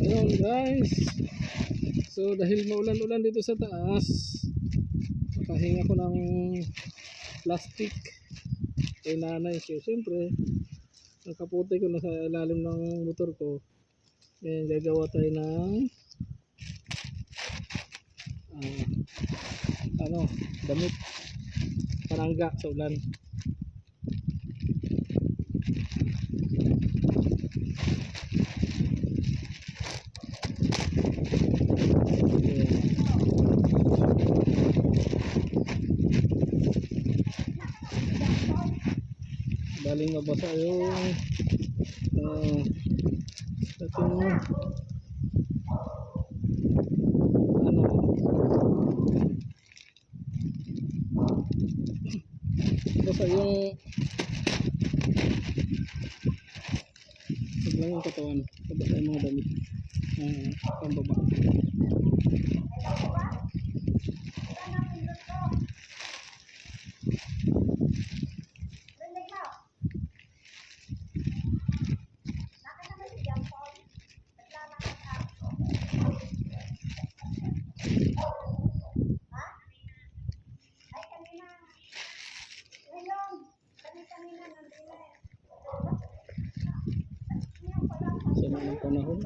Ayun guys, so dahil maulan-ulan dito sa taas, nakahinga ko ng plastic kay nanay. So siyempre nakaputi ko na sa ilalim ng motor ko. Ngayon gagawa tayo ng damit panangga sa ulan. Baling mabasa yung ating basa yung lang yung katawan, basa yung mga damit pambaba. Sa mga panahon